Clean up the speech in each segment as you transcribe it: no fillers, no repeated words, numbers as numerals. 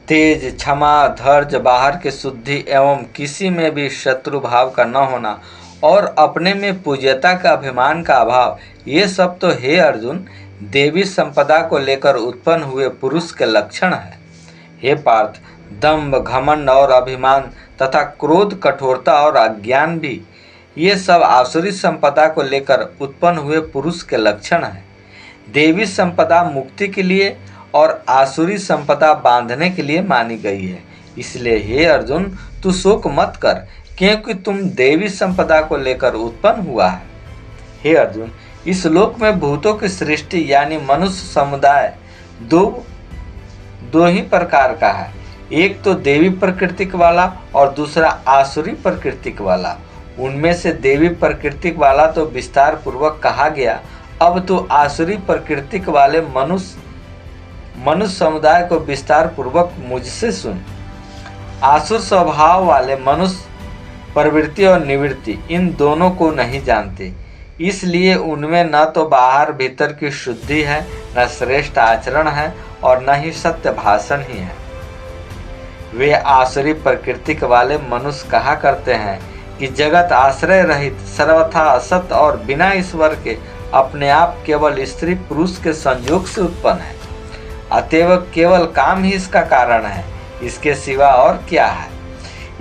तेज, क्षमा, धैर्य, बाहर की शुद्धि एवं किसी में भी शत्रु भाव का न होना और अपने में पूज्यता का अभिमान का अभाव, ये सब तो हे अर्जुन देवी संपदा को लेकर उत्पन्न हुए पुरुष के लक्षण है। हे पार्थ, दंभ, घमंड और अभिमान तथा क्रोध, कठोरता और अज्ञान भी ये सब आसुरी संपदा को लेकर उत्पन्न हुए पुरुष के लक्षण हैं। देवी संपदा मुक्ति के लिए और आसुरी संपदा बांधने के लिए मानी गई है। इसलिए हे अर्जुन, तू शोक मत कर, क्योंकि तुम देवी संपदा को लेकर उत्पन्न हुआ है। हे अर्जुन, इस लोक में भूतों की सृष्टि यानी मनुष्य समुदाय दो ही प्रकार का है। एक तो देवी प्रकृतिक वाला और दूसरा आसुरी प्रकृतिक वाला। उनमें से देवी प्रकृतिक वाला तो विस्तार पूर्वक कहा गया। अब तो आसुरी प्रकृतिक वाले मनुष्य समुदाय को विस्तार पूर्वक मुझसे सुन। आसुर स्वभाव वाले मनुष्य प्रवृत्ति और निवृत्ति इन दोनों को नहीं जानते, इसलिए उनमें न तो बाहर भीतर की शुद्धि है, न श्रेष्ठ आचरण है और न ही सत्य भाषण ही है। वे आसुरी प्रकृतिक वाले मनुष्य कहा करते हैं कि जगत आश्रय रहित, सर्वथा असत और बिना ईश्वर के अपने आप केवल स्त्री पुरुष के संयोग से उत्पन्न है। अतएव केवल काम ही इसका कारण है, इसके सिवा और क्या है।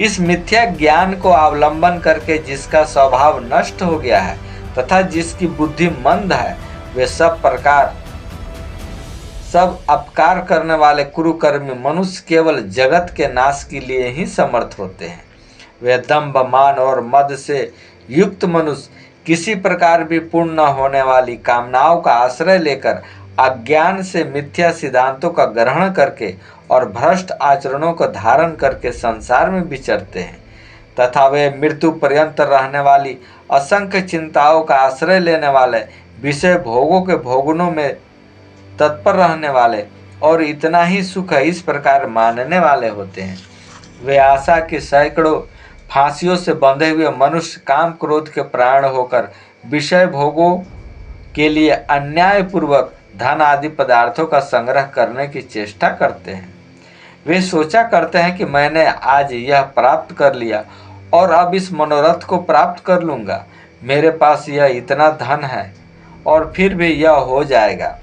इस मिथ्या ज्ञान को अवलंबन करके जिसका स्वभाव नष्ट हो गया है तथा जिसकी बुद्धि मंद है, वे सब अपकार करने वाले कुरुकर्मी मनुष्य केवल जगत के नाश के लिए ही समर्थ होते हैं। वे दंभ, मान और मद से युक्त मनुष्य किसी प्रकार भी पूर्ण न होने वाली कामनाओं का आश्रय लेकर अज्ञान से मिथ्या सिद्धांतों का ग्रहण करके और भ्रष्ट आचरणों को धारण करके संसार में विचरते हैं तथा वे मृत्यु पर्यंत रहने वाली असंख्य चिंताओं का आश्रय लेने वाले, विषय भोगों के भोगनों में तत्पर रहने वाले और इतना ही सुख है इस प्रकार मानने वाले होते हैं। वे आशा की सैकड़ों फांसियों से बंधे हुए मनुष्य काम क्रोध के प्राण होकर विषय भोगों के लिए अन्यायपूर्वक धन आदि पदार्थों का संग्रह करने की चेष्टा करते हैं। वे सोचा करते हैं कि मैंने आज यह प्राप्त कर लिया और अब इस मनोरथ को प्राप्त कर लूँगा, मेरे पास यह इतना धन है और फिर भी यह हो जाएगा।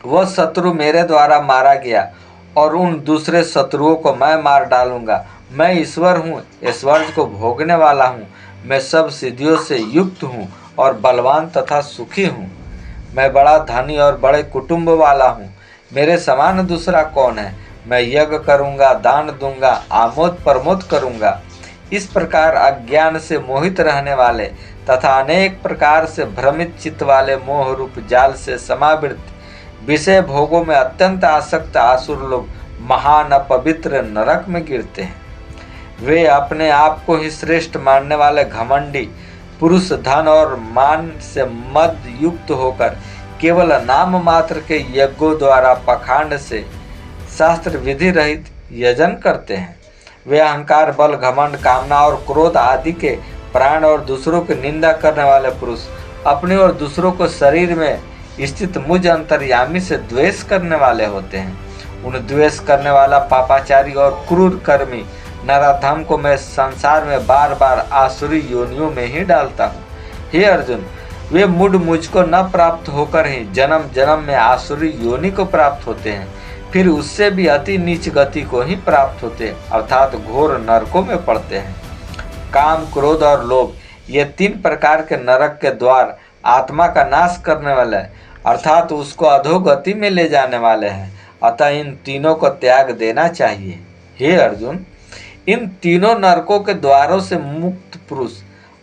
वह शत्रु मेरे द्वारा मारा गया और उन दूसरे शत्रुओं को मैं मार डालूंगा। मैं ईश्वर हूँ, ऐश्वर्य को भोगने वाला हूँ, मैं सब सिद्धियों से युक्त हूँ और बलवान तथा सुखी हूँ। मैं बड़ा धनी और बड़े कुटुंब वाला हूँ, मेरे समान दूसरा कौन है। मैं यज्ञ करूँगा, दान दूंगा, आमोद प्रमोद करूँगा। इस प्रकार अज्ञान से मोहित रहने वाले तथा अनेक प्रकार से भ्रमित चित्त वाले मोह रूप जाल से समावृत विषय भोगों में अत्यंत आसक्त आसुर लोग महान अपवित्र नरक में गिरते हैं। वे अपने आप को ही श्रेष्ठ मानने वाले घमंडी पुरुष धन और मान से मद युक्त होकर केवल नाम मात्र के यज्ञों द्वारा पाखंड से शास्त्र विधि रहित यजन करते हैं। वे अहंकार, बल, घमंड, कामना और क्रोध आदि के प्राण और दूसरों की निंदा करने वाले पुरुष अपने और दूसरों को शरीर में स्थित मुझ अंतर्यामी से द्वेष करने वाले होते हैं। उन द्वेष करने वाला पापाचारी और क्रूर कर्मी नराधम को मैं संसार में बार बार आसुरी योनियों में ही डालता हूँ। हे अर्जुन, वे मुझको न प्राप्त होकर ही जन्म जन्म में आसुरी योनि को प्राप्त होते हैं, फिर उससे भी अति नीच गति को ही प्राप्त होते हैं, अर्थात घोर नरकों में पड़ते हैं। काम, क्रोध और लोभ ये तीन प्रकार के नरक के द्वार आत्मा का नाश करने वाले अर्थात उसको अधोगति में ले जाने वाले हैं। अतः इन तीनों को त्याग देना चाहिए। हे अर्जुन, इन तीनों नरकों के द्वारों से मुक्त पुरुष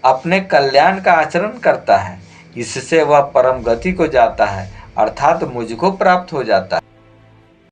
अपने कल्याण का आचरण करता है, इससे वह परम गति को जाता है अर्थात मुझको प्राप्त हो जाता है।